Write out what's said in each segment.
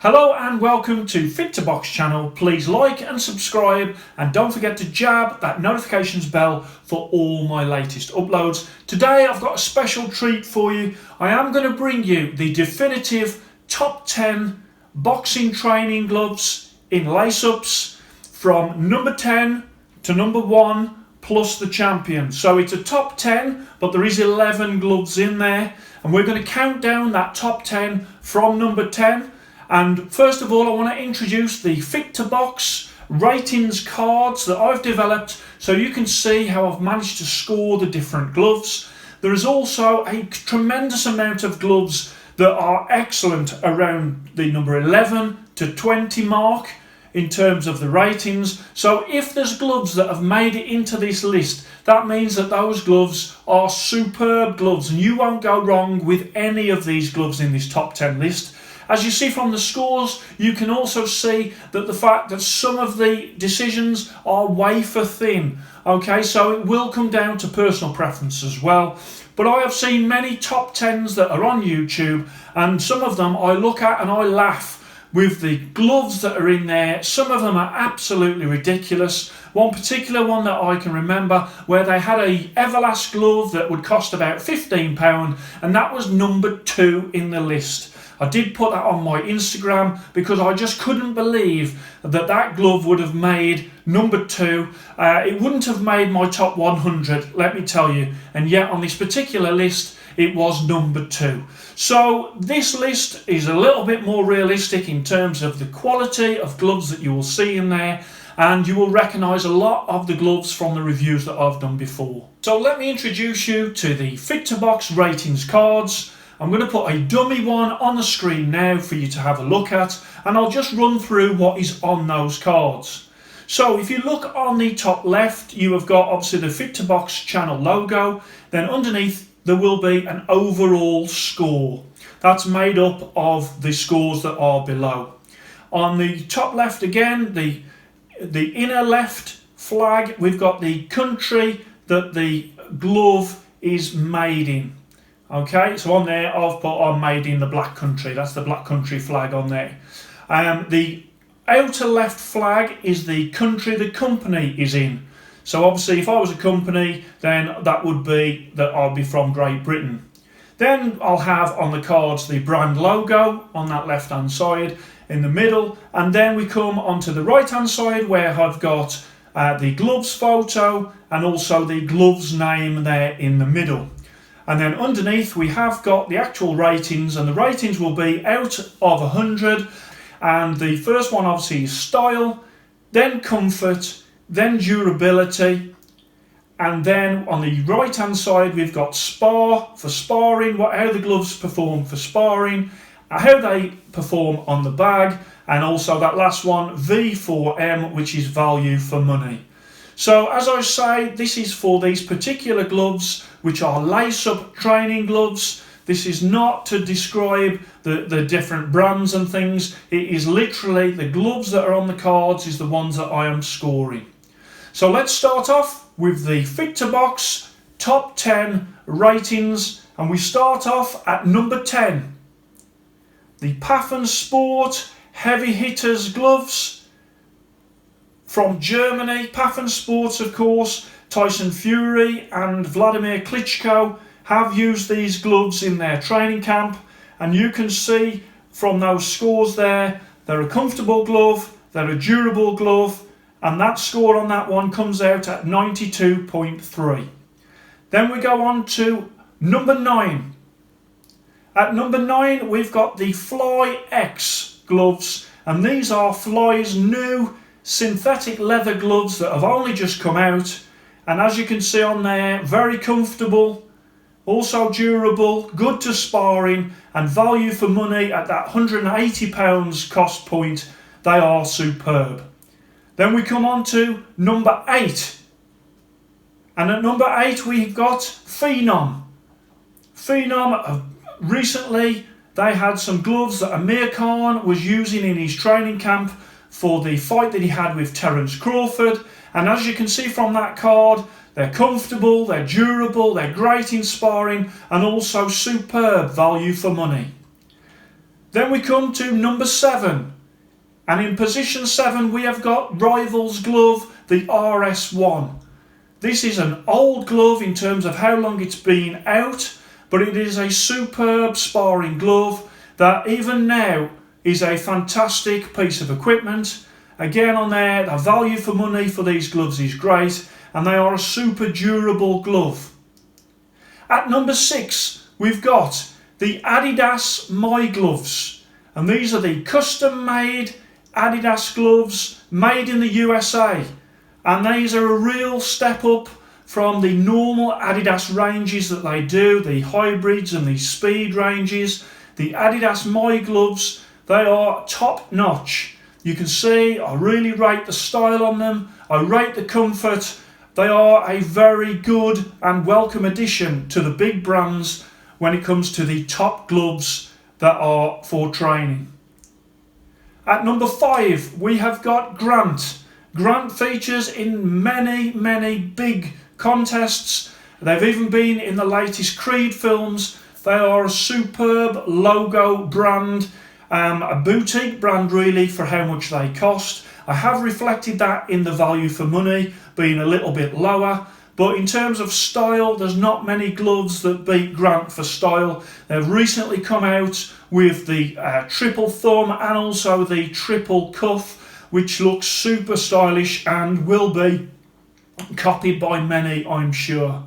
Hello and welcome to FIT2BOX channel. Please like and subscribe and don't forget to jab that notifications bell for all my latest uploads. Today I've got a special treat for you. I am going to bring you the definitive top 10 boxing training gloves in lace-ups from number 10 to number 1 plus the champion. So it's a top 10 but there is 11 gloves in there and we're going to count down that top 10 from number 10. And first of all, I want to introduce the FIT2BOX ratings cards that I've developed so you can see how I've managed to score the different gloves. There is also a tremendous amount of gloves that are excellent around the number 11 to 20 mark in terms of the ratings. So if there's gloves that have made it into this list, that means that those gloves are superb gloves and you won't go wrong with any of these gloves in this top 10 list. As you see from the scores, you can also see that the fact that some of the decisions are wafer thin. Okay, so it will come down to personal preference as well. But I have seen many top 10s that are on YouTube, and some of them I look at and I laugh with the gloves that are in there. Some of them are absolutely ridiculous. One particular one that I can remember where they had a Everlast glove that would cost about £15 and that was number 2 in the list. I did put that on my Instagram because I just couldn't believe that that glove would have made number 2. It wouldn't have made my top 100, let me tell you. And yet on this particular list, it was number 2. So this list is a little bit more realistic in terms of the quality of gloves that you will see in there. And you will recognise a lot of the gloves from the reviews that I've done before. So let me introduce you to the FIT2BOX ratings cards. I'm going to put a dummy one on the screen now for you to have a look at, and I'll just run through what is on those cards. So if you look on the top left, you have got obviously the FIT2BOX channel logo. Then underneath there will be an overall score. That's made up of the scores that are below. On the top left again, the inner left flag, we've got the country that the glove is made in. Okay, so on there I've put on made in the black country. That's the black country flag on there. The outer left flag is the country the company is in. So obviously if I was a company, then that would be that I'll be from Great Britain. Then I'll have on the cards the brand logo on that left hand side in the middle, and then we come onto the right hand side where I've got the gloves photo and also the gloves name there in the middle. And then underneath we have got the actual ratings, and the ratings will be out of 100. And the first one obviously is style, then comfort, then durability. And then on the right hand side we've got spar for sparring, how the gloves perform for sparring, how they perform on the bag, and also that last one, V for M, which is value for money. So as I say, this is for these particular gloves, which are lace-up training gloves. This is not to describe the different brands and things. It is literally the gloves that are on the cards is the ones that I am scoring. So let's start off with the FIT2BOX top 10 ratings, and we start off at number 10. The Phenom Sport Heavy Hitters gloves. From Germany, Phenom Sports, of course, Tyson Fury and Vladimir Klitschko have used these gloves in their training camp, and you can see from those scores there, they're a comfortable glove, they're a durable glove, and that score on that one comes out at 92.3. Then we go on to number 9. At number 9 we've got the Fly X gloves, and these are Fly's new synthetic leather gloves that have only just come out, and as you can see on there, very comfortable, also durable, good to sparring, and value for money at that £180 cost point. They are superb. Then we come on to number 8, and at number 8 we've got Phenom. Phenom, recently they had some gloves that Amir Khan was using in his training camp for the fight that he had with Terence Crawford, and as you can see from that card, they're comfortable, they're durable, they're great in sparring, and also superb value for money. Then we come to number 7. And in position 7 we have got Rival's glove, the RS1. This is an old glove in terms of how long it's been out, but it is a superb sparring glove that even now is a fantastic piece of equipment. Again on there, the value for money for these gloves is great, and they are a super durable glove. At number 6 we've got the DDoS My gloves, and these are the custom made Adidas gloves made in the USA, and these are a real step up from the normal Adidas ranges that they do, the hybrids and the speed ranges. The DDoS My gloves, they are top notch. You can see I really rate the style on them, I rate the comfort. They are a very good and welcome addition to the big brands when it comes to the top gloves that are for training. At number 5 we have got Grunt. Grunt features in many big contests. They've even been in the latest Creed films. They are a superb logo brand, a boutique brand really for how much they cost. I have reflected that in the value for money being a little bit lower, but in terms of style there's not many gloves that beat Grunt for style. They've recently come out with the triple thumb and also the triple cuff, which looks super stylish and will be copied by many, I'm sure.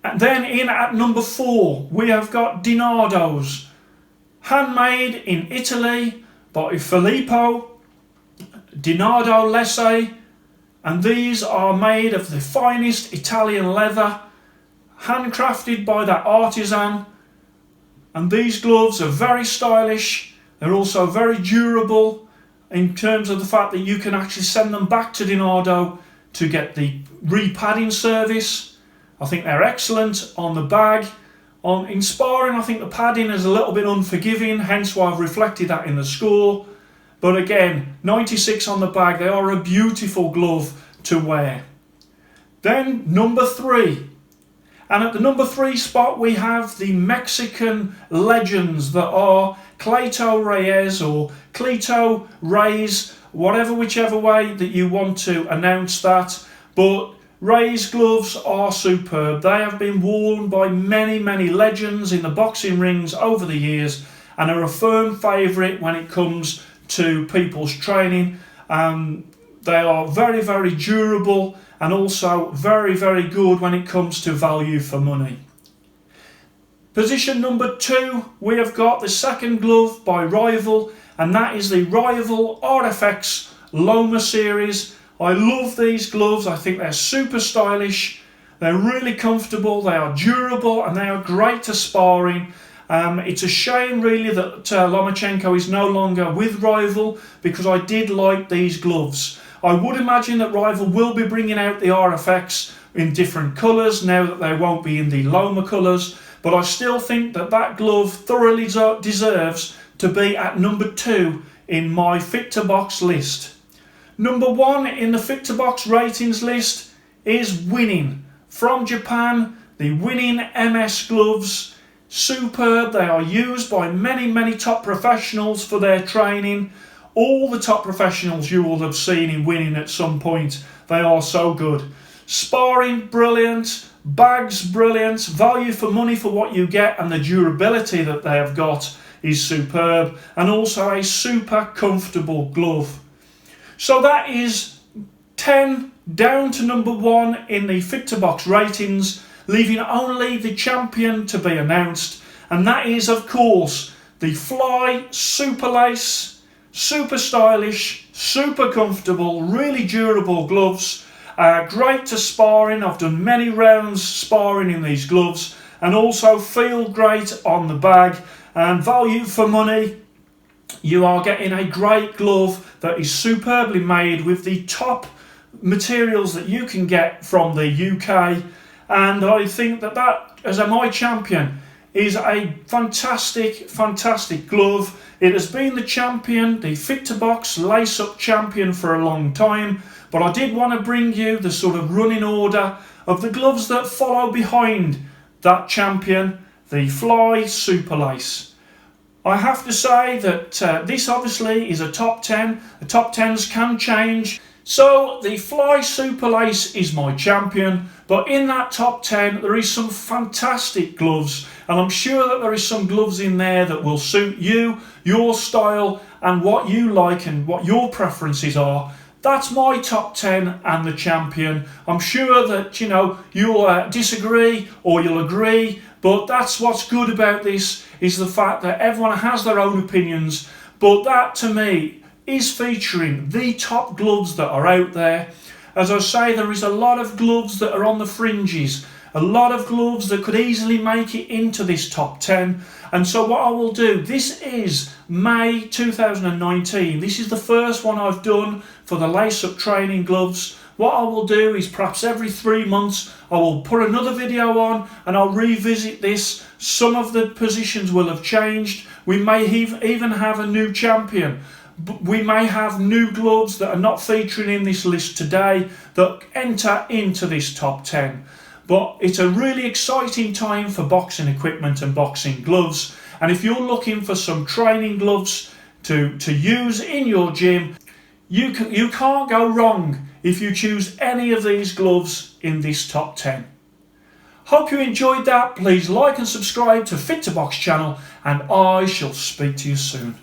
And then in at number 4 we have got DiNardo's, handmade in Italy by Filippo DiNardo Lesse, and these are made of the finest Italian leather, handcrafted by that artisan. And these gloves are very stylish, they're also very durable in terms of the fact that you can actually send them back to DiNardo to get the re-padding service. I think they're excellent on the bag. In sparring I think the padding is a little bit unforgiving, hence why I've reflected that in the score. But again, 96 on the bag, they are a beautiful glove to wear. Then number 3. And at the number 3 spot we have the Mexican legends that are Cleito Reyes or Cleito Reyes, whichever way that you want to announce that. But Reyes gloves are superb. They have been worn by many legends in the boxing rings over the years and are a firm favourite when it comes to people's training. They are very durable and also very good when it comes to value for money. Position number 2 we have got the second glove by Rival, and that is the Rival RFX Loma series. I love these gloves, I think they're super stylish, they're really comfortable, they are durable and they are great to sparring. It's a shame really that Lomachenko is no longer with Rival, because I did like these gloves. I would imagine that Rival will be bringing out the RFX in different colours now that they won't be in the Loma colours, but I still think that that glove thoroughly deserves to be at number 2 in my FIT2BOX list. Number 1 in the FIT2BOX ratings list is Winning. From Japan, the Winning MS gloves. Superb, they are used by many top professionals for their training. All the top professionals you will have seen in Winning at some point. They are so good. Sparring, brilliant. Bags, brilliant. Value for money for what you get, and the durability that they have got is superb. And also a super comfortable glove. So that is 10 down to number 1 in the FIT2BOX ratings, leaving only the champion to be announced, and that is of course the Fly Super Lace. Super stylish, super comfortable, really durable gloves, great to sparring. I've done many rounds sparring in these gloves and also feel great on the bag, and value for money. You are getting a great glove that is superbly made with the top materials that you can get from the UK, and I think that as my champion is a fantastic glove. It has been the champion, the FIT2BOX lace-up champion for a long time, but I did want to bring you the sort of running order of the gloves that follow behind that champion, the Fly Super Lace. I have to say that this obviously is a top 10. The top 10s can change. So the Fly Super Lace is my champion, but in that top 10 there is some fantastic gloves, and I'm sure that there is some gloves in there that will suit you, your style, and what you like and what your preferences are. That's my top 10 and the champion. I'm sure that you'll disagree or you'll agree, but that's what's good about this, is the fact that everyone has their own opinions, but that to me is featuring the top gloves that are out there. As I say, there is a lot of gloves that are on the fringes, a lot of gloves that could easily make it into this top 10. And so what I will do, this is May 2019, this is the first one I've done for the lace-up training gloves. What I will do is perhaps every 3 months I will put another video on and I'll revisit this. Some of the positions will have changed. We may even have a new champion. We may have new gloves that are not featuring in this list today that enter into this top 10. But it's a really exciting time for boxing equipment and boxing gloves. And if you're looking for some training gloves to use in your gym, you can't go wrong if you choose any of these gloves in this top 10. Hope you enjoyed that. Please like and subscribe to FIT2BOX channel, and I shall speak to you soon.